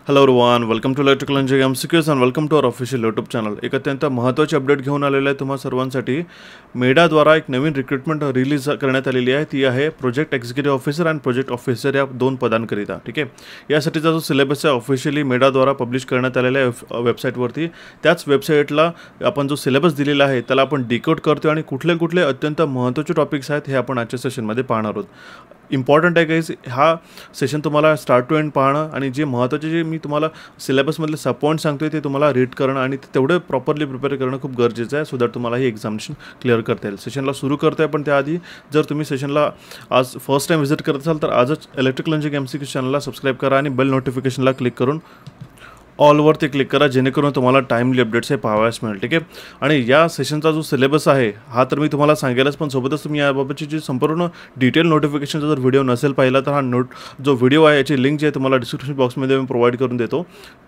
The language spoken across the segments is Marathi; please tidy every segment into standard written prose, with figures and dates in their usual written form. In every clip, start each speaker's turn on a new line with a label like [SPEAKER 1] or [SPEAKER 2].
[SPEAKER 1] Hello everyone, welcome to electrical engineering MCQs and welcome to our official YouTube channel. एक अत्यंत महत्त्वाची अपडेट घेऊन आलेलं आहे तुम्हा सर्वांसाठी. मेडाद्वारा एक नवीन रिक्रुटमेंट रिलीज करण्यात आलेली आहे. ती आहे project executive officer and project officer या दोन पदांकरिता. ठीक आहे, यासाठीचा जो सिलेबस आहे ऑफिशियली मेडाद्वारा पब्लिश करण्यात आलेला आहे वेबसाईटवरती. त्याच वेबसाईटला आपण जो सिलेबस दिलेला आहे त्याला आपण डिकोड करतो आणि कुठले कुठले अत्यंत महत्त्वाचे टॉपिक्स आहेत हे आपण आजच्या सेशनमध्ये पाहणार आहोत. इम्पॉर्टंट आहे गाईज, हा सेशन तुम्हाला स्टार्ट टू एंड पाहणं आणि जे महत्त्वाचे जे मी तुम्हाला सिलेबसमधले सब पॉईंट सांगतोय ते तुम्हाला रीड करणं आणि ते तेवढं प्रॉपरली प्रिपेअर करणं खूप गरजेचं आहे, सो दॅट तुम्हाला ही एक्झामिनेशन क्लिअर करता येईल. सेशनला सुरू करतोय, पण त्याआधी जर तुम्ही सेशनला आज फर्स्ट टाईम व्हिजिट करत असाल तर आजच इलेक्ट्रिकल इंजिनिअरिंग एमसीक्यू चॅनलला सबस्क्राईब करा आणि बेल नोटिफिकेशनला क्लिक करून ऑलवरती क्लिक करा, जेणेकरून तुम्हाला टाईमली अपडेट्स हे पाहावयास मिळेल. ठीक आहे, आणि या सेशनचा जो सिलेबस आहे हा तर मी तुम्हाला सांगेलच, पण सोबतच तुम्ही याबाबतची जी संपूर्ण डिटेल नोटिफिकेशनचा जर व्हिडिओ नसेल पाहिला तर हा जो व्हिडिओ आहे याची लिंक जी आहे तुम्हाला डिस्क्रिप्शन बॉक्समध्ये मी प्रोव्हाइड करून देतो.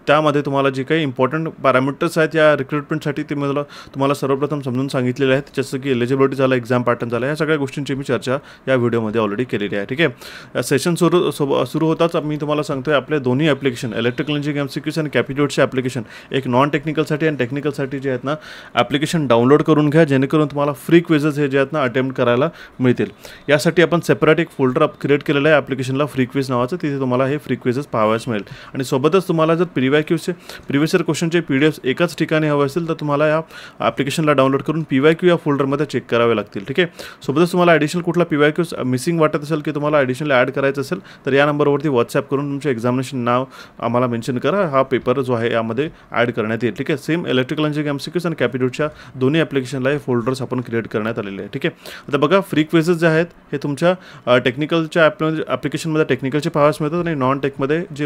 [SPEAKER 1] त्यामध्ये तुम्हाला जे काही इम्पॉर्टंट पॅरामीटर्स आहेत या रिक्रुटमेंटसाठी ते मला तुम्हाला सर्वप्रथम समजून सांगितलेले आहेत, जसं की एलिजिबिलिटी झालं, एक्झाम पॅटर्न झालं, या सगळ्या गोष्टींची मी चर्चा या व्हिडिओमध्ये ऑलरेडी केलेली आहे. ठीक आहे, सेशन सुरू होताच मी तुम्हाला सांगतोय आपले दोन्ही ॲप्लिकेशन इलेक्ट्रिकल इंजिनिअरिंग एमसीक्यूज आणि कॅपिट्यूटचे ॲप्लिकेशन एक नॉन टेक्निकलसाठी आणि टेक्निकलसाठी जे आहेत ना ॲप्लिकेशन डाउनलोड करून घ्या, जेणेकरून तुम्हाला फ्री क्विजेस हे जे आहेत ना अटेम्प्ट करायला मिळतील. यासाठी आपण सेपरेट एक फोल्डर क्रिएट केलेलं आहे ॲप्लिकेशनला फ्री क्विज नावाचं, तिथे तुम्हाला हे फ्री क्विजेस पाहावयास मिळेल. आणि सोबतच तुम्हाला जर प्रिव्हियस इयर क्वेश्चनचे PDF एकाच ठिकाणी हवे असेल तर तुम्हाला या ॲप्लिकेशनला डाउनलोड करून PYQ या फोल्डरमध्ये चेक करावे लागतील. ठीक आहे, सोबतच तुम्हाला ॲडिशनल कुठला PYQ मिसिंग वाटत असेल की तुम्हाला ॲडिशनल ॲड करायचं असेल तर या नंबरवरती व्हॉट्सॲप करून तुमचे एक्झामिनेशन नाव आम्हाला मेन्शन करा, हा पेपर जो आहे यामध्ये ॲड करण्यात येईल. ठीक आहे, सेम इलेक्ट्रिकल इंजिनिअरिंग एमसीक्यूज आणि कॅपिट्यूटच्या दोन्ही ॲप्लिकेशनला हे फोल्डर्स आपण क्रिएट करण्यात आलेले आहे. ठीक आहे, आता बघा फ्री क्विजेस जे आहेत हे तुमच्या टेक्निकलच्या ॲप्लिकेशनमध्ये टेक्निकलचे पाहावयास मिळतात आणि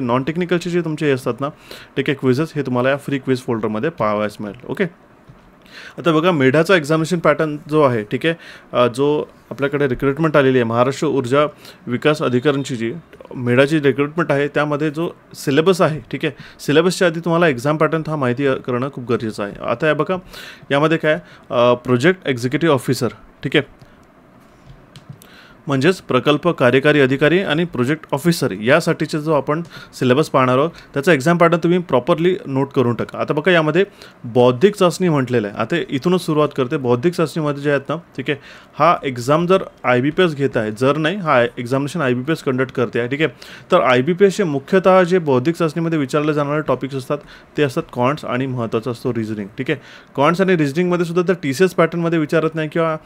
[SPEAKER 1] नॉन टेक्निकलचे जे तुमचे असतात ना ठीक आहे क्विजेस हे तुम्हाला या फ्री क्विज फोल्डरमध्ये पाहावयास मिळेल. ओके, आता बघा मेढाचा एक्झामिनेशन पॅटर्न जो आहे ठीक आहे, जो आपल्याकडे रिक्रुटमेंट आलेली आहे महाराष्ट्र ऊर्जा विकास अधिकाऱ्यांची जी मेढाची रिक्रुटमेंट आहे त्यामध्ये जो सिलेबस आहे ठीक आहे, सिलेबसच्या आधी तुम्हाला एक्झाम पॅटर्न हा माहिती करणं खूप गरजेचं आहे. आता या बघा यामध्ये काय प्रोजेक्ट एक्झिक्युटिव्ह ऑफिसर ठीक आहे, म्हणजेच प्रकल्प कार्यकारी अधिकारी आणि प्रोजेक्ट ऑफिसर यासाठीचा जो आपण सिलेबस पाहणार आहोत त्याचा एक्झाम पॅटर्न तुम्ही प्रॉपरली नोट करून टाका. आता बघा यामध्ये बौद्धिक चाचणी म्हटलेलं आहे. आता इथूनच सुरुवात करते. बौद्धिक चाचणीमध्ये जे आहेत ना ठीक आहे, हा एक्झाम जर IBPS घेत आहे, जर नाही हा एक्झामिनेशन IBPS कंडक्ट करते आहे. ठीक आहे, तर IBPSचे मुख्यतः जे बौद्धिक चाचणीमध्ये विचारले जाणारे टॉपिक्स असतात ते असतात कॉन्ट्स आणि महत्त्वाचा असतो रिझनिंग. ठीक आहे, कॉन्ट्स आणि रिझनिंगमध्ये सुद्धा तर TCS पॅटर्नमध्ये विचारत नाही किंवा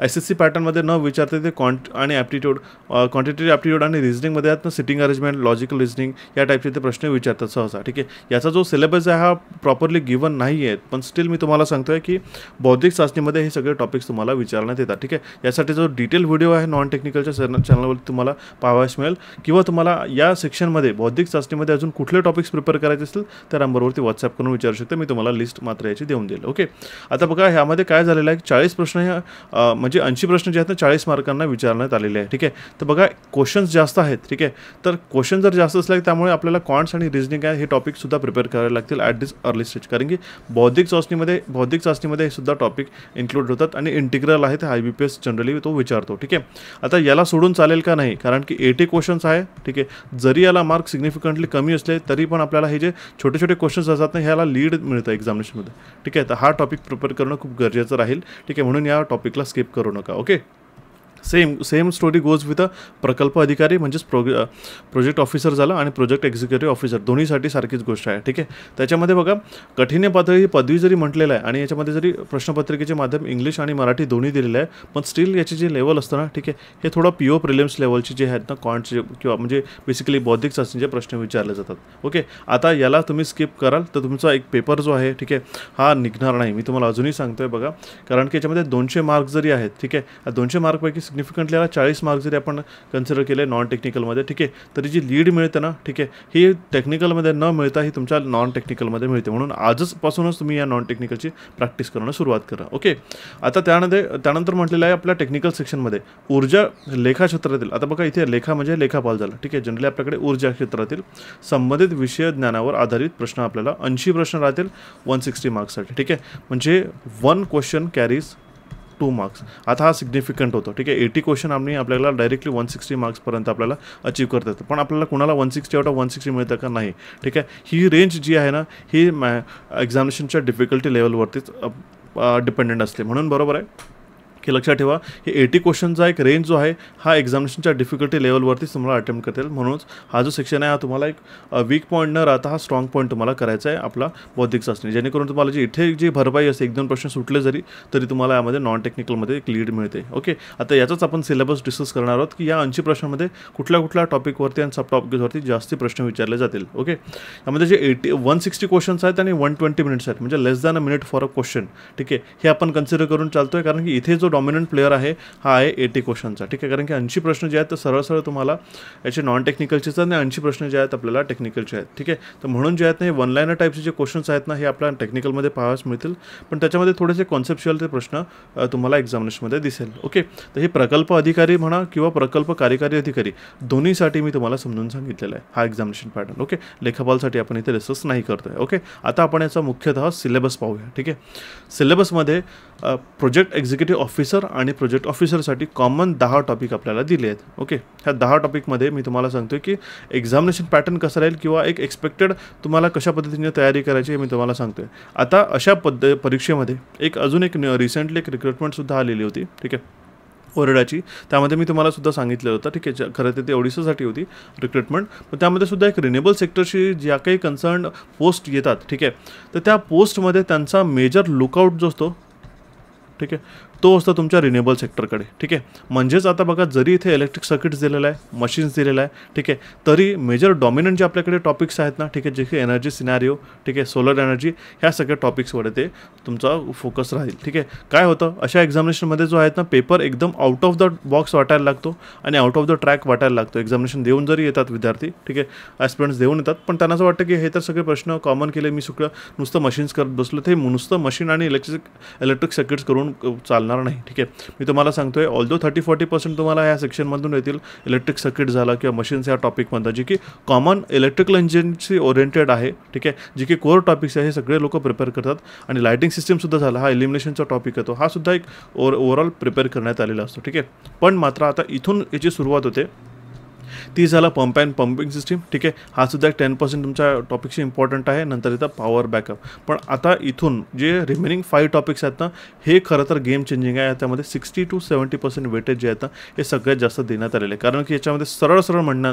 [SPEAKER 1] SSC पॅटर्नमध्ये न विचारते ते आणि ॲप्टिट्यूड क्वांटिटेटिव्ह ॲप्टिट्यूड आणि रिझनिंगमध्ये आहेत ना सिटिंग अरेंजमेंट, लॉजिकल रिझनिंग या टाईपचे ते प्रश्न विचारतात सहसा. ठीक आहे, याचा जो सिलेबस आहे हा प्रॉपरली गिवन नाही आहे, पण स्टील मी तुम्हाला सांगतो आहे की बौद्धिक चाचणीमध्ये हे सगळे टॉपिक्स तुम्हाला विचारण्यात येतात. ठीक आहे, यासाठी जो डिटेल व्हिडिओ आहे नॉन टेक्निकलच्या चॅनलवरती तुम्हाला पाहावयास मिळेल, किंवा तुम्हाला या सेक्शनमध्ये बौद्धिक चाचणीमध्ये अजून कुठले टॉपिक्स प्रिपेअर करायचे असतील त्या नंबरवरती व्हॉट्सॲप करून विचारू शकता, मी तुम्हाला लिस्ट मात्र याची देऊन देईल. ओके, आता बघा ह्यामध्ये काय झालेलं आहे 40 प्रश्न हे म्हणजे 80 प्रश्न जे आहेत ना 40 मार्कांना विचारण्यात आलेले आहे. ठीक आहे, तर बघा क्वेश्चन्स जास्त आहेत. ठीक आहे, तर क्वेश्चन जर जास्त असले त्यामुळे आपल्याला कॉन्ट्स आणि रिझनिंग आहे हे टॉपिकसुद्धा प्रिपेअर करावे लागतील ॲट दिस अर्ली स्टेज, कारण की बौद्धिक चाचणीमध्ये हे सुद्धा टॉपिक इन्क्लूड होतात आणि इंटिग्रल आहे ते IBPS जनरली तो विचारतो. ठीक आहे, आता याला सोडून चालेल का नाही, कारण की 80 क्वेश्चन्स आहे. ठीक आहे, जरी याला मार्क सिग्निफिकंटली कमी असले तरी पण आपल्याला हे जे छोटे छोटे क्वेश्चन्स असतात ना ह्याला लीड मिळतं एक्झामिनेशनमध्ये. ठीक आहे, तर हा टॉपिक प्रिपेअर करणं खूप गरजेचं राहील. ठीक आहे, म्हणून या टॉपिकला स्किप करू नका. Okay, same story goes with प्रकल्प अधिकारी म्हणजेच प्रोजेक्ट ऑफिसर झालं आणि प्रोजेक्ट एक्झिक्युटिव्ह ऑफिसर दोन्हीसाठी सारखीच गोष्ट आहे. ठीक आहे, त्याच्यामध्ये बघा कठीण पातळी पदवी जरी म्हटलेलं आहे आणि याच्यामध्ये जरी प्रश्नपत्रिकेचे माध्यम इंग्लिश आणि मराठी दोन्ही दिलेलं आहे, पण स्टील याची जे लेवल असतं ना ठीक आहे हे थोडं PO प्रिलिम्स लेवलचे जे आहेत ना कॉन्ट्सचे किंवा म्हणजे बेसिकली बौद्धिक चाचणीचे प्रश्न विचारले जातात. ओके, आता याला तुम्ही स्किप कराल तर तुमचा एक पेपर जो आहे ठीक आहे हा निघणार नाही, मी तुम्हाला अजूनही सांगतोय बघा, कारण की याच्यामध्ये 200 मार्क जरी आहेत. ठीक आहे, 200 मार्कपैकी सिग्निफिकंटली याला 40 मार्क्स जरी आपण कन्सिडर केले नॉन टेक्निकलमध्ये ठीक आहे, तरी जी लीड मिळते ना ठीक आहे ही टेक्निकलमध्ये न मिळता ही तुमच्या नॉन टेक्निकलमध्ये मिळते, म्हणून आजपासूनच तुम्ही या नॉन टेक्निकलची प्रॅक्टिस करणं सुरुवात करा. ओके, आता त्यानंतर म्हटलेलं आहे आपल्या टेक्निकल सेक्शनमध्ये ऊर्जा लेखा क्षेत्रातील. आता बघा इथे लेखा म्हणजे लेखापाल झाला. ठीक आहे, जनरली आपल्याकडे ऊर्जा क्षेत्रातील संबंधित विषय ज्ञानावर आधारित प्रश्न आपल्याला 80 प्रश्न राहतील 160 मार्क्ससाठी. ठीक आहे, म्हणजे 1 क्वेश्चन कॅरीज 2 मार्क्स. आता हा सिग्निफिकंट होतो. ठीक आहे, 80 क्वेश्चन आम्ही आपल्याला डायरेक्टली 160 मार्क्सपर्यंत आपल्याला अचीव करता येतं. पण आपल्याला कुणाला 160 आउट ऑफ 160 मिळतं का? नाही. ठीक आहे, ही रेंज जी आहे ना, ही एक्झामिनेशनच्या डिफिकल्टी लेवलवरतीच डिपेंडंट असते. म्हणून बरोबर आहे की लक्षात ठेवा, हे 80 क्वेश्चनचा एक रेंज जो आहे हा एक्झामिनेशनच्या डिफिकल्टी लेवलवरतीच तुम्हाला अटेम्प्ट करता येईल. म्हणूनच हा जो सेक्शन आहे हा तुम्हाला एक वीक पॉईंट न राहता हा स्ट्रॉंग पॉईंट तुम्हाला करायचा आहे आपला बौद्धिक चाचणी, जेणेकरून तुम्हाला जी इथे जी भरपाई असते 1-2 प्रश्न सुटले तरी तुम्हाला यामध्ये नॉन टेक्निकलमध्ये एक लीड मिळते. ओके, आता याचाच आपण सिलेबस डिस्कस करणार आहोत की या 80 प्रश्नांमध्ये कुठल्या टॉपिकवरती आणि सब टॉपिकवरती जास्ती प्रश्न विचारले जातील. ओके, यामध्ये जे 160 क्वेश्चन्स आहेत आणि 120 मिनिट्स आहेत, म्हणजे less than a minute for a question. ठीक आहे, हे आपण कन्सिडर करून चालतोय, कारण की इथे जो डॉमिनंट प्लेयर आहे हा आहे 80 क्वेश्चनचा. ठीक आहे, कारण की 80 प्रश्न जे आहेत तर सरळ तुम्हाला याचे नॉन टेक्निकलचेच आणि 80 प्रश्न जे आहेत आपल्याला टेक्निकलचे आहेत. ठीक आहे, तर म्हणून जे आहेत ना हे वन लाईनर टाईपचे जे क्वेश्चन्स आहेत ना हे आपल्याला टेक्निकलमध्ये पाहावयास मिळतील, पण त्याच्यामध्ये थोडेसे कॉन्सेप्च्युअल ते प्रश्न तुम्हाला एक्झामिनेशनमध्ये दिसेल. ओके, तर हे प्रकल्प अधिकारी म्हणा किंवा प्रकल्प कार्यकारी अधिकारी दोन्हीसाठी मी तुम्हाला समजून सांगितलेलं आहे हा एक्झामिनेशन पॅटर्न. ओके, लेखापालसाठी आपण इथे डिस्कस नाही करतोय. ओके, आता आपण याचा मुख्यतः सिलेबस पाहूया. ठीक आहे, सिलेबसमध्ये प्रोजेक्ट एक्झिक्युटिव्ह ऑफिसर आणि प्रोजेक्ट ऑफिसरसाठी कॉमन 10 टॉपिक आपल्याला दिले आहेत. ओके, ह्या 10 टॉपिकमध्ये मी तुम्हाला सांगतोय की एक्झामिनेशन पॅटर्न कसं राहील किंवा एक एक्सपेक्टेड तुम्हाला कशा पद्धतीने तयारी करायची हे मी तुम्हाला सांगतोय. आता अशा परीक्षेमध्ये अजून एक रिसेंटली एक रिक्रुटमेंटसुद्धा आलेली होती. ठीक आहे, ओरडाची, त्यामध्ये मी तुम्हाला सुद्धा सांगितलं होतं. ठीक आहे, खरं तर ते ओडिशासाठी होती रिक्रुटमेंट, पण त्यामध्ये सुद्धा एक रिन्युएबल सेक्टरशी ज्या काही कन्सर्न पोस्ट येतात. ठीक आहे, तर त्या पोस्टमध्ये त्यांचा मेजर लुकआउट जो असतो, ठीक आहे, तो असतो तुमच्या रिन्युएबल सेक्टरकडे. ठीक आहे, म्हणजेच आता बघा, जरी इथे इलेक्ट्रिक सर्किट्स दिलेलं आहे, मशीन्स दिलेलं आहे, ठीक आहे, तरी मेजर डॉमिनंट जे आपल्याकडे टॉपिक्स आहेत ना, ठीक आहे, जे की एनर्जी सिनॅरिओ, ठीक आहे, सोलर एनर्जी, ह्या सगळ्या टॉपिक्सवर ते तुमचा फोकस राहील. ठीक आहे, काय होतं अशा एक्झामिनेशनमध्ये जो आहेत ना पेपर एकदम आउट ऑफ द बॉक्स वाटायला लागतो आणि आउट ऑफ द ट्रॅक वाटायला लागतो. एक्झामिनेशन देऊन जरी येतात विद्यार्थी, ठीक आहे, ॲस्पिरंट्स देऊन येतात, पण त्यांना असं वाटतं की हे तर सगळे प्रश्न कॉमन केले, मी सगळं नुसतं मशीन्स करत बसलो, ते नुसतं मशीन आणि इलेक्ट्रिक सर्किट्स करून चालणार नाही. ठीक आहे, मी तुम्हाला सांगतोय ऑल्दो 30-40% तुम्हाला या सेक्शनमधून येतील. इलेक्ट्रिक सर्किट झाला किंवा मशीन्स या टॉपिकमधून, जे की कॉमन इलेक्ट्रिकल इंजिनशी ओरिएंटेड आहे. ठीक आहे, जे की कोर टॉपिक्स आहे हे सगळे लोक प्रिपेअर करतात. आणि लायटिंग सिस्टीमसुद्धा झाला, हा इलिमिनेशनचा टॉपिक येतो, हा सुद्धा एक ओव्हरऑल प्रिपेअर करण्यात आलेला असतो. ठीक आहे, पण मात्र आता इथून याची सुरुवात होते, ती झाला पंप अँड पंपिंग सिस्टीम. ठीक आहे, हा सुद्धा एक 10% तुमच्या टॉपिकशी इम्पॉर्टंट आहे. नंतर येतं पॉवर बॅकअप. पण आता इथून जे रिमेनिंग 5 टॉपिक्स आहेत ना, हे खरं तर गेम चेंजिंग आहे. त्यामध्ये 60 to 70% वेटेज जे आहेत ना हे सगळ्यात जास्त देण्यात आलेले आहे, कारण की याच्यामध्ये सरळ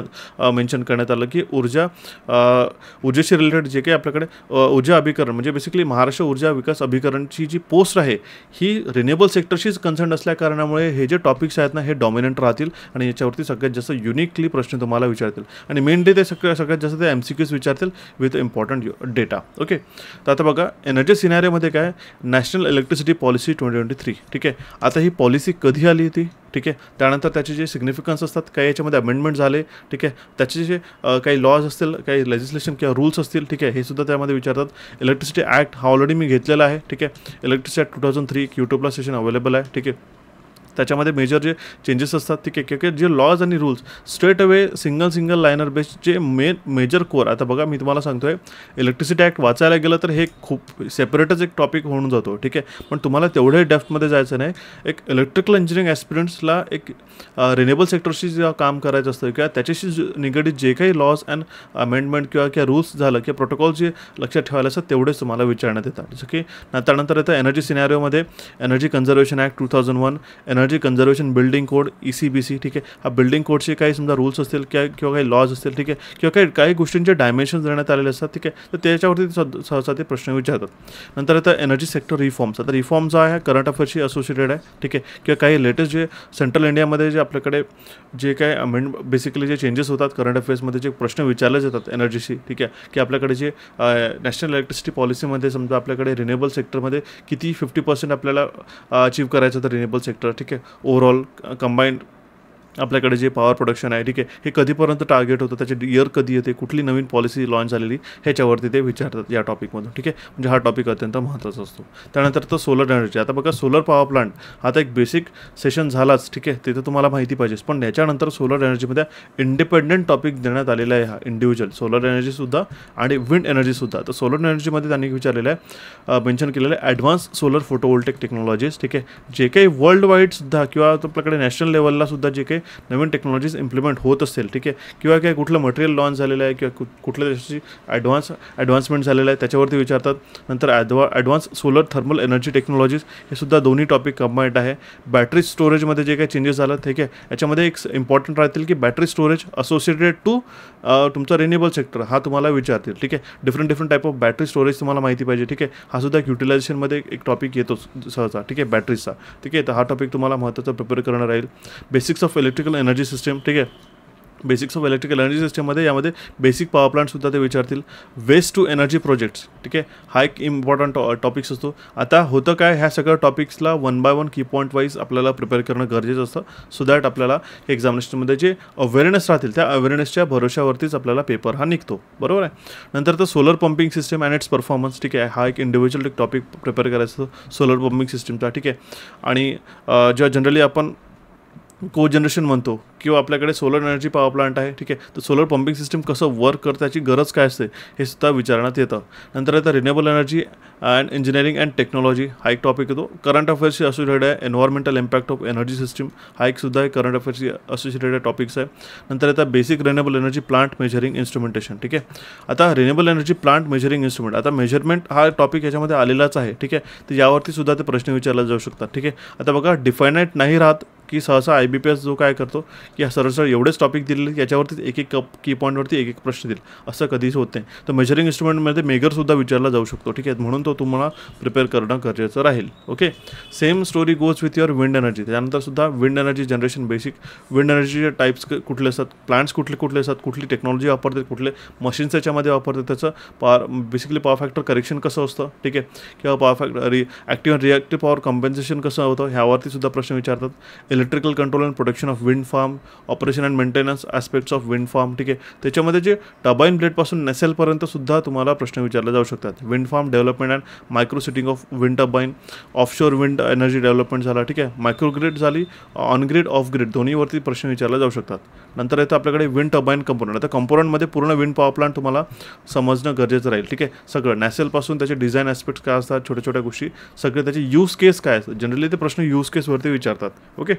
[SPEAKER 1] मेन्शन करण्यात आलं की ऊर्जेशी रिलेटेड जे काही आपल्याकडे ऊर्जा अभिकरण, म्हणजे बेसिकली महाराष्ट्र ऊर्जा विकास अभिकरणची जी पोस्ट आहे ही रिन्युएबल सेक्टरशीच कन्सर्न असल्या कारणामुळे हे जे टॉपिक्स आहेत ना हे डॉमिनंट राहतील आणि याच्यावरती सगळ्यात जास्त युनिकली प्रश्न तुम्हाला विचारतील आणि मेनली ते सगळ्यात जास्त ते MCQs विचारतील विथ इम्पॉर्टंट डेटा. ओके, तर आता बघा एनर्जी सिनॅरिओमध्ये काय, नॅशनल इलेक्ट्रिसिटी पॉलिसी 2023. ठीक आहे, आता ही पॉलिसी कधी आली होती? ठीक आहे, त्यानंतर त्याचे जे सिग्निफिकन्स असतात, काही याच्यामध्ये अमेंडमेंट झाले. ठीक आहे, त्याचे जे काही लॉज असतील, काही लेजिस्लेशन किंवा रूल्स असतील, ठीक आहे, हे सुद्धा त्यामध्ये विचारतात. इलेक्ट्रिसिटी ॲक्ट हा ऑलरेडी मी घेतलेला आहे. ठीक आहे, इलेक्ट्रिसिटी ॲक्ट 2003 यूट्यूबला सेशन अवेलेबल आहे. ठीक आहे, त्याच्यामध्ये मेजर जे चेंजेस असतात, ठीक आहे, की जे लॉज आणि rules straight away single liner based जे मेजर कोर. आता बघा मी तुम्हाला सांगतोय, इलेक्ट्रिसिटी ॲक्ट वाचायला गेलं तर हे खूप सेपरेटच एक टॉपिक होऊन जातो. ठीक आहे, पण तुम्हाला तेवढे डेप्थमध्ये जायचं नाही. एक इलेक्ट्रिकल इंजिनिअरिंग ॲस्पिरंट्सला एक रिन्युएबल सेक्टरशी जेव्हा काम करायचं असतं किंवा त्याच्याशी निगडीत जे काही लॉज अँड अमेंडमेंट किंवा रूल्स झालं किंवा प्रोटोकॉल जे लक्षात ठेवायला असतात तेवढेच तुम्हाला विचारण्यात येतात. जसं की त्यानंतर येतं एनर्जी सिनॅरिओमध्ये energy conservation act 2001, energy conservation building code ECBC. ठीक आहे, हा बिल्डिंग कोडचे काही समजा रूल्स असतील किंवा काही लॉज असतील, ठीक आहे, किंवा काही गोष्टींचे डायमेन्शन्स देण्यात आलेले असतात. ठीक आहे, तर त्याच्यावरती सहसा ते प्रश्न विचारतात. नंतर येतं एनर्जी सेक्टर रिफॉर्म्स. आता रिफॉर्म जो आहे करंट अफेअर्सशी असोसिएटेड आहे. ठीक आहे, किंवा काही लेटेस्ट जे सेंट्रल इंडियामध्ये जे आपल्याकडे जे काही बेसिकली जे चेंजेस होतात करंट अफेअर्समध्ये, जे प्रश्न विचारले जातात एनर्जीशी. ठीक आहे, की आपल्याकडे जे नॅशनल इलेक्ट्रिसिटी पॉलिसीमध्ये समजा आपल्याकडे रिन्युएबल सेक्टरमध्ये किती 50% आपल्याला अचीव करायचं होतं रिन्युएबल सेक्टर. ठीक आहे, ओव्हरऑल कंबाईंड आपल्याकडे जे पॉवर प्रोडक्शन आहे, ठीक आहे, हे कधीपर्यंत टार्गेट होतं, त्याचे इयर कधी येते, कुठली नवीन पॉलिसी लॉन्च झालेली, ह्याच्यावरती ते विचारतात या टॉपिकमधून, ठीक आहे. म्हणजे हा टॉपिक अत्यंत महत्त्वाचा असतो. त्यानंतर तर सोलर एनर्जी. आता बघा, सोलर पॉवर प्लांट हा आता एक बेसिक सेशन झालाच, ठीक आहे, ते तर तुम्हाला माहिती पाहिजेच. पण याच्यानंतर सोलर एनर्जीमध्ये इंडिपेंडंट टॉपिक देण्यात आलेला आहे, हा इंडिव्हिज्युअल सोलर एनर्जीसुद्धा आणि विंड एनर्जीसुद्धा. तर सोलर एनर्जीमध्ये त्यांनी विचारलेलं आहे, मेन्शन केलेलं आहे ॲडव्हान्स सोलर फोटोवोल्टेक टेक्नॉलॉजीज, ठीक आहे. जे काही वर्ल्ड वाईडसुद्धा किंवा आपल्याकडे नॅशनल लेवलला सुद्धा जे काही नवीन टेक्नॉलॉजीज इम्प्लिमेंट होत असतील, ठीक आहे, किंवा काय कुठलं मटेरियल लॉन्च झालेलं आहे किंवा कुठल्या देशाची ॲडव्हान्समेंट झालेलं आहे, त्याच्यावरती विचारतात. नंतर advance solar thermal energy technologies, हे सुद्धा दोन्ही टॉपिक कंबाईंड आहे. बॅटरी स्टोरेजमध्ये जे काही चेंजेस झालं, ठीक आहे, याच्यामध्ये एक इम्पॉर्टंट राहतील की बॅटरी स्टोरेज असोसिएटेड टू तुमचा रिन्युएबल सेक्टर, हा तुम्हाला विचारतील, ठीक आहे. Different type of battery storage तुम्हाला माहिती पाहिजे, ठीक आहे. हा सुद्धा एक युटिलायझेशनमध्ये एक टॉपिक येतो सहसा, ठीक आहे, बॅटरीचा, ठीक आहे. तर हा टॉपिक तुम्हाला महत्त्वाचा प्रिपेअर करणं राहील. Basics of electrical energy system, ठीक आहे. बेसिक्स ऑफ इलेक्ट्रिकल एनर्जी सिस्टममध्ये यामध्ये बेसिक पॉवर प्लांटसुद्धा ते विचारतील. वेस्ट टू एनर्जी प्रोजेक्ट्स, ठीक आहे, हा एक इम्पॉर्टंट टॉपिक्स असतो. आता होतं काय, ह्या सगळ्या टॉपिक्सला 1 by 1 की पॉईंट वाईज आपल्याला प्रिपेअर करणं गरजेचं असतं, सो दॅट आपल्याला एक्झामिनेशनमध्ये जे अवेअरनेस राहतील त्या अवेअरनेसच्या भरोशावरतीच आपल्याला पेपर हा निघतो, बरोबर आहे. नंतर तर solar pumping system and it's performance, ठीक आहे, हा एक इंडिव्हिज्युअल एक टॉपिक प्रिपेअर करायचा असतो सोलर पंपिंग सिस्टमचा, ठीक आहे. आणि जेव्हा जनरली आपण को जनरेशन म्हणतो किंवा आपल्याकडे सोलर एनर्जी पॉवर प्लांट आहे, ठीक आहे, तर सोलर पंपिंग सिस्टम कसं वर्क करतं, त्याची गरज काय असते, हे सुद्धा विचारण्यात येतं. नंतर येतं renewable energy and engineering and technology, हा एक टॉपिक येतो. करंट अफेअर्सशी असोसिएटेड आहे. Environmental impact of energy system, हा एक सुद्धा एक करंट अफेअर्सशी असोसिएटेड टॉपिक्स आहे. नंतर येतात basic renewable energy plant measuring instrumentation, ठीक आहे. आता renewable energy plant measuring instrument, आता मेजरमेंट हा टॉपिक याच्यामध्ये आलेलाच आहे, ठीक आहे. तर यावरती सुद्धा ते प्रश्न विचारले जाऊ शकतात, ठीक आहे. आता बघा, डिफायनाईट नाही राहत की सहसा IBPS जो काय करतो की सरळ एवढेच टॉपिक दिलेले, याच्यावरती एक की पॉईंटवरती एक प्रश्न देईल, असं कधीच होत नाही. तर मेजरिंग इन्स्ट्रुमेंटमध्ये मेगरसुद्धा विचारला जाऊ शकतो, ठीक आहे. म्हणून तो तुम्हाला प्रिपेअर करणं गरजेचं राहील, okay. Same story goes with your wind energy. त्यानंतर सुद्धा wind energy generation, basic wind एनर्जीचे टाईप्स कुठले असतात, प्लांट्स कुठले असतात, कुठली टेक्नॉलॉजी वापरतात, कुठले मशीन्स याच्यामध्ये वापरतात, त्याचं बेसिकली पॉवर फॅक्टर करेक्शन कसं असतं, ठीक आहे, किंवा पॉवर फॅक्टर ॲक्टिव्ह आणि रिॲक्टिव्ह पॉवर कम्पेन्सेशन कसं होतं, ह्यावरती सुद्धा प्रश्न विचारतात. Electrical control and production of wind farm, operation and maintenance aspects of wind farm, ठीक आहे. त्याच्यामध्ये जे टर्बाईन ब्लेडपासून नेसेलपर्यंत सुद्धा तुम्हाला प्रश्न विचारले जाऊ शकतात. Wind farm development and micro siting of wind turbine, offshore wind energy development झाला, ठीक आहे. मायक्रोग्रिड झाली, ऑन ग्रिड ऑफ ग्रिड, दोन्हीवरती प्रश्न विचारले जाऊ शकतात. नंतर येतं आपल्याकडे विंड टर्बाईन कंपोनंट. आता कंपोनंटमध्ये पूर्ण विंड पॉवर प्लांट तुम्हाला समजणं गरजेचं राहील, ठीक आहे. सगळं नॅसेलपासून त्याचे डिझाईन ॲस्पेक्ट्स काय असतात, छोट्या गोष्टी, सगळे त्याचे यूज केस काय असतात, जनरली ते प्रश्न यूज केसवरती विचारतात, ओके.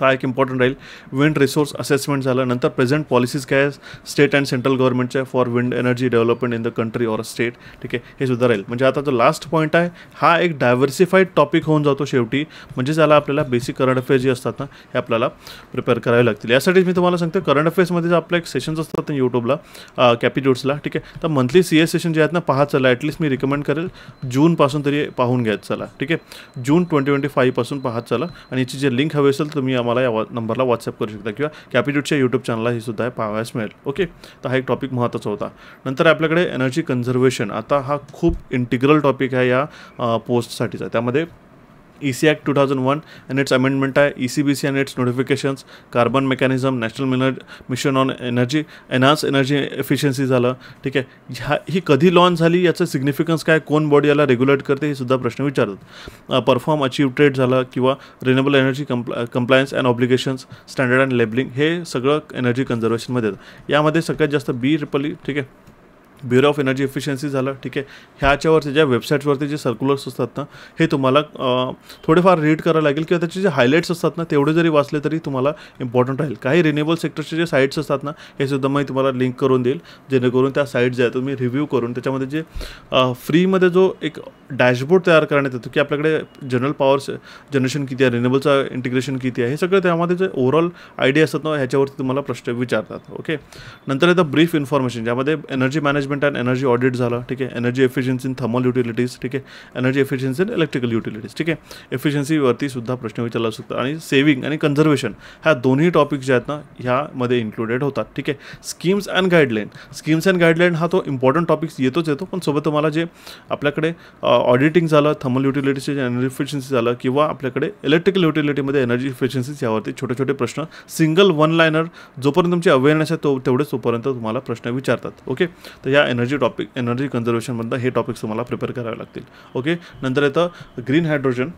[SPEAKER 1] हा एक इम्पॉर्टंट राहील. विंड रिसोर्स असेसमेंट झालं. नंतर प्रेझेंट पॉलिसीज काय आहे स्टेट अँड सेंट्रल गव्हर्नमेंटच्या for wind energy development in the country or state, ठीक आहे, हे सुद्धा राहील. म्हणजे आता जो लास्ट पॉईंट आहे हा एक डायव्हर्सिफाईड टॉपिक होऊन जातो शेवटी. म्हणजे त्याला आपल्याला बेसिक करंट अफेअर्स जे असतात ना, हे आपल्याला प्रिपेअर करावे लागतील. यासाठीच मी तुम्हाला सांगतो, करंट अफेअर्समध्ये जे आपले एक सेशन्स असतात ना यूट्यूबला कॅपिट्यूड्सला, ठीक आहे, तर मंथली CS सेशन जे आहेत ना, पाहत चला. ॲटलिस्ट मी रिकमेंड करेल जूनपासून तरी पाहून घ्यायचं चला, ठीक आहे. जून 2025 पासून पाहत चला. आणि याची जे लिंक हवी असेल तुम्ही आम्हाला या नंबरला व्हॉट्सअप करू शकता किंवा कॅपिट्यूडच्या यूट्यूब चॅनलला ही सुद्धा पाहावयास मिळेल, ओके. तर हा एक टॉपिक महत्त्वाचा होता. नंतर आपल्याकडे एनर्जी कन्झर्वेशन. आता हा खूप इंटिग्रल टॉपिक आहे या पोस्टसाठीचा. त्यामध्ये EC Act 2001 and its amendment आहे, ECBC and its notifications, carbon mechanism, national mission on energy, enhance energy efficiency झालं, ठीक आहे. ही कधी लॉन्च झाली, याचं सिग्निफिकन्स काय, कोण बॉडी याला रेग्युलेट करते, हे सुद्धा प्रश्न विचारतात. परफॉर्म अचीव ट्रेड झालं किंवा renewable energy compliance and obligations, standard and labelling, हे सगळं एनर्जी कन्झर्वेशनमध्ये येतं. यामध्ये सगळ्यात जास्त BEE, ठीक आहे, ब्युरो ऑफ एनर्जी एफिशियन्सी झालं, ठीक आहे. ह्याच्यावरती ज्या वेबसाईट्सवरती जे सर्क्युलर्स असतात ना, हे तुम्हाला थोडेफार रीड करावं लागेल किंवा त्याचे जे हायलाईट्स असतात ना, तेवढे जरी वाचले तरी तुम्हाला इम्पॉर्टंट राहील. काही रिन्युएबल सेक्टरचे जे साईट्स असतात ना, हे सुद्धा मी तुम्हाला लिंक करून देईल, जेणेकरून त्या साईट्स ज्या आहेत तुम्ही रिव्ह्यू करून त्याच्यामध्ये जे फ्रीमध्ये जो एक डॅशबोर्ड तयार करण्यात येतो की आपल्याकडे जनरल पॉवर जनरेशन किती आहे, रिन्युएबलचं इंटिग्रेशन किती आहे, हे सगळं त्यामध्ये जे ओव्हरऑल आयडिया असतात ना, ह्याच्यावरती तुम्हाला प्रश्न विचारतात, ओके. नंतर येतं ब्रीफ इन्फॉर्मेशन, ज्यामध्ये energy management management and energy audit झालं, ठीक आहे. Energy efficiency in thermal utilities, ठीक आहे. Energy efficiency in electrical utilities, ठीक आहे. एफिशियन्सीवरती सुद्धा प्रश्न विचारला शकतो. आणि सेव्हिंग आणि कन्झर्वेशन ह्या दोन्ही टॉपिक जे आहेत ना ह्यामध्ये इन्क्लुडेड होतात, ठीक आहे. स्कीम्स अँड गाईडलाईन हा तो इम्पॉर्टंट टॉपिक्स येतो, पण सोबत तुम्हाला जे आपल्याकडे ऑडिटिंग झालं, थर्मल युटिलिटीचे एनर्जी एफिशियन्सी झालं, किंवा आपल्याकडे इलेक्ट्रिकल युटिलिटीमध्ये एनर्जी एफिशियन्सी यावरती छोटे प्रश्न सिंगल वन लायनर जोपर्यंत तुमची अवेअरनेस आहे तेवढेच तोपर्यंत तुम्हाला प्रश्न विचारतात. ओके, तर या एनर्जी कन्झर्वेशनमधलं हे टॉपिक्स तुम्हाला प्रिपेअर करावे लागतील. ओके, नंतर येतं green hydrogen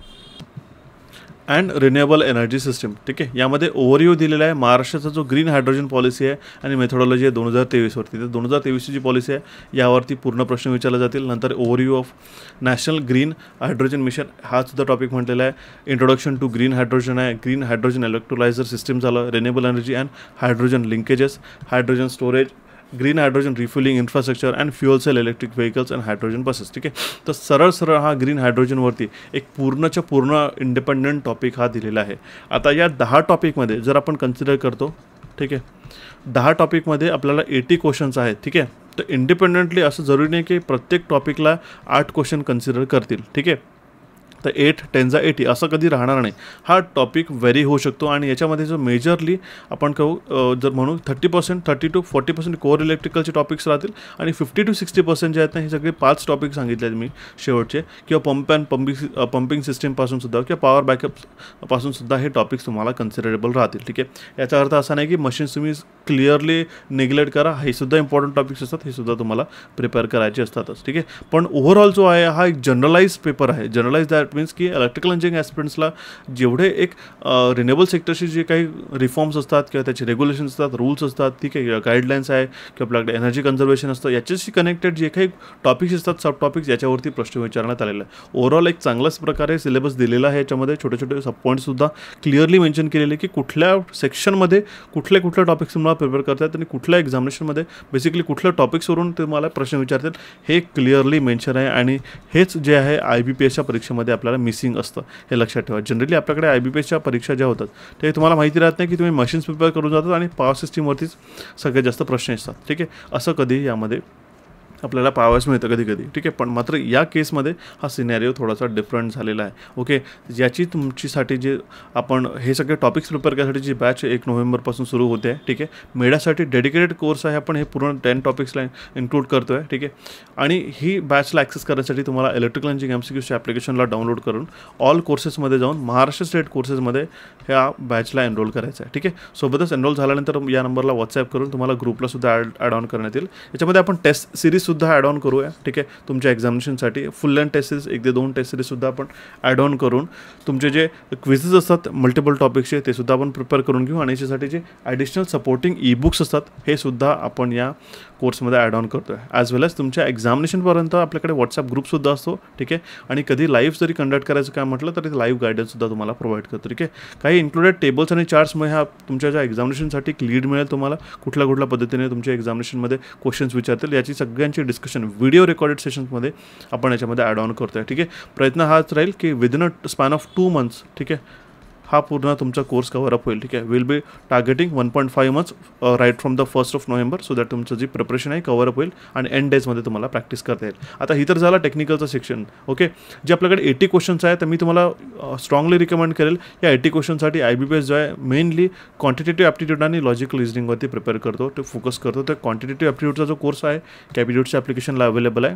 [SPEAKER 1] and renewable energy system, ठीक आहे. यामध्ये ओव्हरव्ह्यू दिलेला आहे महाराष्ट्राचा जो ग्रीन हायड्रोजन पॉलिसी आहे आणि मेथोडॉलॉजी आहे 2023वरती. तर 2023ची जी पॉलिसी आहे यावरती पूर्ण प्रश्न विचारले जातील. नंतर overview of national green hydrogen mission हा सुद्धा टॉपिक म्हटलेला आहे. इंट्रोडक्शन टू ग्रीन हायड्रोजन आहे, ग्रीन हायड्रोजन इलेक्ट्रोलायझर सिस्टीम झालं, renewable energy and hydrogen linkages, hydrogen storage, green hydrogen refuelling infrastructure and fuel cell electric vehicles and hydrogen buses, ठीक आहे. तर सरळ हा ग्रीन हायड्रोजनवरती एक पूर्णच्या पूर्ण इंडिपेंडंट टॉपिक हा दिलेला आहे. आता या 10 टॉपिकमध्ये जर आपण कन्सिडर करतो, ठीक आहे, 10 टॉपिकमध्ये आपल्याला 80 क्वेश्चन्स आहेत, ठीक आहे. तर इंडिपेंडेंटली असं जरुरी नाही की प्रत्येक टॉपिकला 8 क्वेश्चन कन्सिडर करतील, ठीक आहे. तर 8 10 80 असं कधी राहणार नाही. हा टॉपिक व्हेरी होऊ शकतो आणि याच्यामध्ये जो मेजरली आपण जर म्हणू 30% 30 to 40% कोअर इलेक्ट्रिकलचे टॉपिक्स राहतील आणि 50 to 60% जे आहेत ना हे सगळे 5 टॉपिक सांगितले आहेत मी शेवटचे, किंवा पंपिंग सिस्टीमपासून सुद्धा किंवा पॉवर बॅकअपपासून सुद्धा हे टॉपिक्स तुम्हाला कन्सिडरेबल राहतील, ठीक आहे. याचा अर्थ असा नाही की मशीन्स तुम्ही क्लिअरली निग्लेक्ट करा, हे सुद्धा इम्पॉर्टंट टॉपिक्स असतात, हे सुद्धा तुम्हाला प्रिपेअर करायचे असतातच, ठीक आहे. पण ओव्हरऑल जो आहे हा एक जनरलाइज पेपर आहे. जनरलाइज दॅट मीन्स की इलेक्ट्रिकल इंजिनिअरिंग ॲस्पिरंट्सला जेवढे एक रिन्युएबल सेक्टरचे जे काही रिफॉर्म्स असतात किंवा त्याचे रेग्युलेशन्स असतात, रूल्स असतात, ठीक आहे, गाईडलाईन्स आहे किंवा आपल्याकडे एनर्जी कन्झर्वेशन असतं, याच्याशी कनेक्टेड जे काही टॉपिक्स असतात, सब टॉपिक्स, याच्यावरती प्रश्न विचारण्यात आलेला आहे. ओव्हरऑल एक चांगल्याच प्रकारे सिलेबस दिलेला आहे. याच्यामध्ये छोटे सब पॉईंट्ससुद्धा क्लिअरली मेन्शन केलेले की कुठल्या सेक्शनमध्ये कुठले टॉपिक्स तुम्हाला प्रिपेअर करतात आणि कुठल्या एक्झामिनेशनमध्ये बेसिकली कुठल्या टॉपिक्सवरून तुम्हाला प्रश्न विचारतात हे क्लिअरली मेन्शन आहे. आणि हेच जे आहे IBPSच्या परीक्षेमध्ये आपल्याला मिसिंग असतं, हे लक्षात ठेवा. जनरली आपल्याकडे IBPSच्या परीक्षा ज्या होतात ते तुम्हाला माहिती राहत नाही की तुम्ही मशीन्स प्रिपेअर करून जातात आणि पॉवर सिस्टीमवरतीच सगळ्यात जास्त प्रश्न असतात, ठीक आहे. असं कधी यामध्ये आपल्याला पाहावयास मिळतं कधी, ठीक आहे. पण मात्र या केसमध्ये हा सिनॅरिओ थोडासा डिफरंट झालेला आहे. ओके, याची तुमच्यासाठी जे आपण हे सगळे टॉपिक्स प्रिपेअर करण्यासाठी जी बॅच 1 नोव्हेंबरपासून सुरू होते आहे, ठीक आहे. मेडासाठी डेडिकेटेड कोर्स आहे, आपण हे पूर्ण 10 टॉपिक्सला इन्क्लूड करतो आहे, ठीक आहे. आणि ही बॅचला ॲक्सेस करण्यासाठी तुम्हाला इलेक्ट्रिकल इंजिनिअरिंग MCQच्या ॲप्लिकेशनला डाउनलोड करून ऑल कोर्सेसमध्ये जाऊन महाराष्ट्र स्टेट कोर्सेसमध्ये ह्या बॅचला एनरोल करायचं आहे, ठीक आहे. सोबतच एनरोल झाल्यानंतर या नंबरला व्हॉट्सॲप करून तुम्हाला ग्रुपला सुद्धा ॲड ऑन करण्यात येईल. याच्यामध्ये आपण टेस्ट सिरीज सुद्धा ॲड ऑन करूया, ठीक आहे. तुमच्या एक्झामिनेशनसाठी फुल लेंथ टेस्ट सिरीज 1 ते 2 टेस्ट सिरीजसुद्धा आपण ॲड ऑन करून तुमचे जे क्विझेस असतात मल्टिपल टॉपिक्सचे ते सुद्धा आपण प्रिपेअर करून घेऊ. आणि याच्यासाठी जे ॲडिशनल सपोर्टिंग ई-बुक्स असतात हे सुद्धा आपण या कोर्समध्ये ॲड ऑन करतो आहे. ॲज वेल एज तुमच्या एक्झामिनेशनपर्यंत आपल्याकडे व्हॉट्सॲप ग्रुपसुद्धा असतो, ठीक आहे. आणि कधी लाईव्ह जरी कंडक्ट करायचं काय म्हटलं तरी लाईव्ह गायडन्ससुद्धा तुम्हाला प्रोव्हाइड करतो, ठीक आहे. काही इन्क्लुडेड टेबल्स आणि चार्ट्समुळे हा तुमच्या ज्या एक्झामिनेशनसाठी एक लीड मिळेल तुम्हाला, कुठल्या पद्धतीने तुमच्या एक्झामिनेशनमध्ये क्वेश्चन्स विचारतील याची सगळ्यांची डिस्कशन व्हिडिओ रेकॉर्डेड सेशन्समध्ये आपण याच्यामध्ये ॲड ऑन करतो आहे, ठीक आहे. प्रयत्न हाच राहील की within a span of 2 months, ठीक आहे, हा पूर्ण तुमचा कोर्स कव्हर अप होईल, ठीक आहे. Will be targeting 1.5 months right from the 1st of November, so that तुमचं जी प्रिपरेशन आहे कव्हर अप होईल आणि एंड डेजमध्ये तुम्हाला प्रॅक्टिस करता येईल. आता ही तर झाला टेक्निकलचं सेक्शन, ओके. जे आपल्याकडे 80 क्वेश्चन्स आहे तर मी तुम्हाला स्ट्रॉंगली रिकमेंड करेल या 80 क्वेश्चन्ससाठी IBPS जो आहे मेनली क्वांटिटेटिव्ह ॲप्टिट्यूड आणि लॉजिकल रिझनिंगवरती प्रिपेअर करतो, ते फोकस करतो. तर क्वांटिटेटिव्ह ॲप्टिट्यूडचा जो कोर्स आहे कॅपिट्यूडच्या ॲप्लिकेशनला अवेलेबल आहे,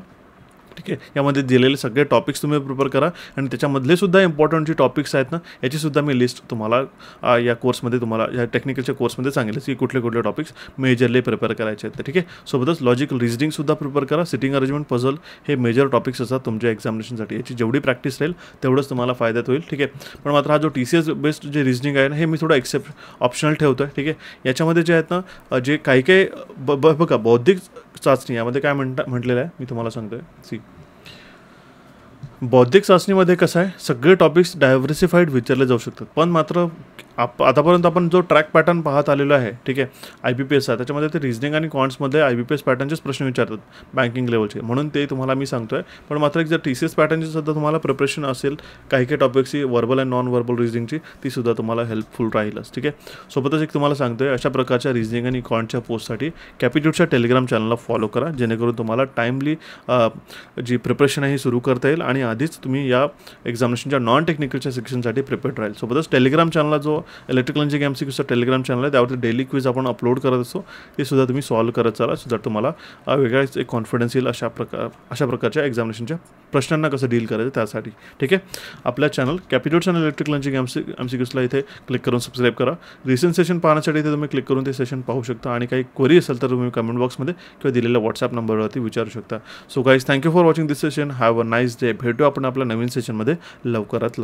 [SPEAKER 1] ठीक आहे. यामध्ये दिलेले सगळे टॉपिक्स तुम्ही प्रिपेअर करा आणि त्याच्यामधले सुद्धा इम्पॉर्टंट जे टॉपिक्स आहेत ना याचीसुद्धा मी लिस्ट तुम्हाला या कोर्समध्ये तुम्हाला या टेक्निकलच्या कोर्समध्ये सांगेल की कुठले टॉपिक्स मेजरली प्रिपेअर करायचे आहेत, ठीक आहे. सोबतच लॉजिकल रिझनिंगसुद्धा प्रिपेअर करा. सिटिंग अरेंजमेंट, पझल हे मेजर टॉपिक्स असतात तुमच्या एक्झामिनेशनसाठी. याची जेवढी प्रॅक्टिस राहील तेवढंच तुम्हाला फायद्यात होईल, ठीक आहे. पण मात्र हा जो TCS बेस्ड जे रिझनिंग आहे ना हे मी थोडं ऑप्शनल ठेवतो आहे, ठीक आहे. याच्यामध्ये जे आहेत ना जे काही बघा बौद्धिक चाचणी यामध्ये काय म्हटलेलं आहे मी तुम्हाला सांगतो आहे. बौद्धिक चाचणीमध्ये कसं आहे सगळे टॉपिक्स डायव्हर्सिफाईड विचारले जाऊ शकतात, पण मात्र आतापर्यंत आपण जो ट्रॅक पॅटर्न पाहत आलेलो आहे, ठीक आहे, IBPSचा, त्याच्यामध्ये ते रिझनिंग आणि क्वांट्समध्ये IBPS पॅटर्नचेच प्रश्न विचारतात बँकिंग लेवलचे, म्हणून ते तुम्हाला मी सांगतो आहे. पण मात्र एक जर TCS पॅटर्नची सुद्धा तुम्हाला प्रिपरेशन असेल, काही काही टॉपिक्सची वर्बल अँड नॉन वर्बल रिझनिंगची, ती सुद्धा तुम्हाला हेल्पफुल राहीलच, ठीक आहे. सोबतच एक तुम्हाला सांगतो आहे, अशा प्रकारच्या रिझनिंग आणि क्वांटच्या पोस्टसाठी कॅपिट्यूडच्या टेलिग्राम चॅनलला फॉलो करा, जेणेकरून तुम्हाला टाईमली जी प्रिपरेशन आहे ही सुरू करता येईल आणि आधीच तुम्ही या एक्झामिनेशनच्या नॉन टेक्निकलच्या सेक्शनसाठी प्रिपेअर्ड राहील. सोबतच टेलिग्राम चॅनलला जो इलेक्ट्रिकल इंजिनिअरिंग MCQचा टेलिग्राम चॅनल आहे, त्यावरती डेली क्विज आपण अपलोड करत असतो, ते सुद्धा तुम्ही सॉल्व्ह करत चला, सो दॅट तुम्हाला वेगळाच एक कॉन्फिडन्स येईल अशा प्रकारच्या एक्झामिनेशनच्या प्रश्नांना कसं डील करायचं त्यासाठी, ठीक आहे. आपल्या चॅनल कॅपिट्यूड्स आणि इलेक्ट्रिकल इंजिनिअरिंग MCQला इथे क्लिक करून सबस्क्राईब करा. रिसेंट सेशन पाहण्यासाठी इथे तुम्ही क्लिक करून ते सेशन पाहू शकता आणि काही क्वेरी असेल तर तुम्ही कमेंट बॉक्समध्ये किंवा दिलेल्या व्हॉट्सअप नंबरवरती विचारू शकता. So guys, thank you for watching this session. Have a nice day. भेटू आपण आपल्या नवीन सेशनमध्ये लवकरच.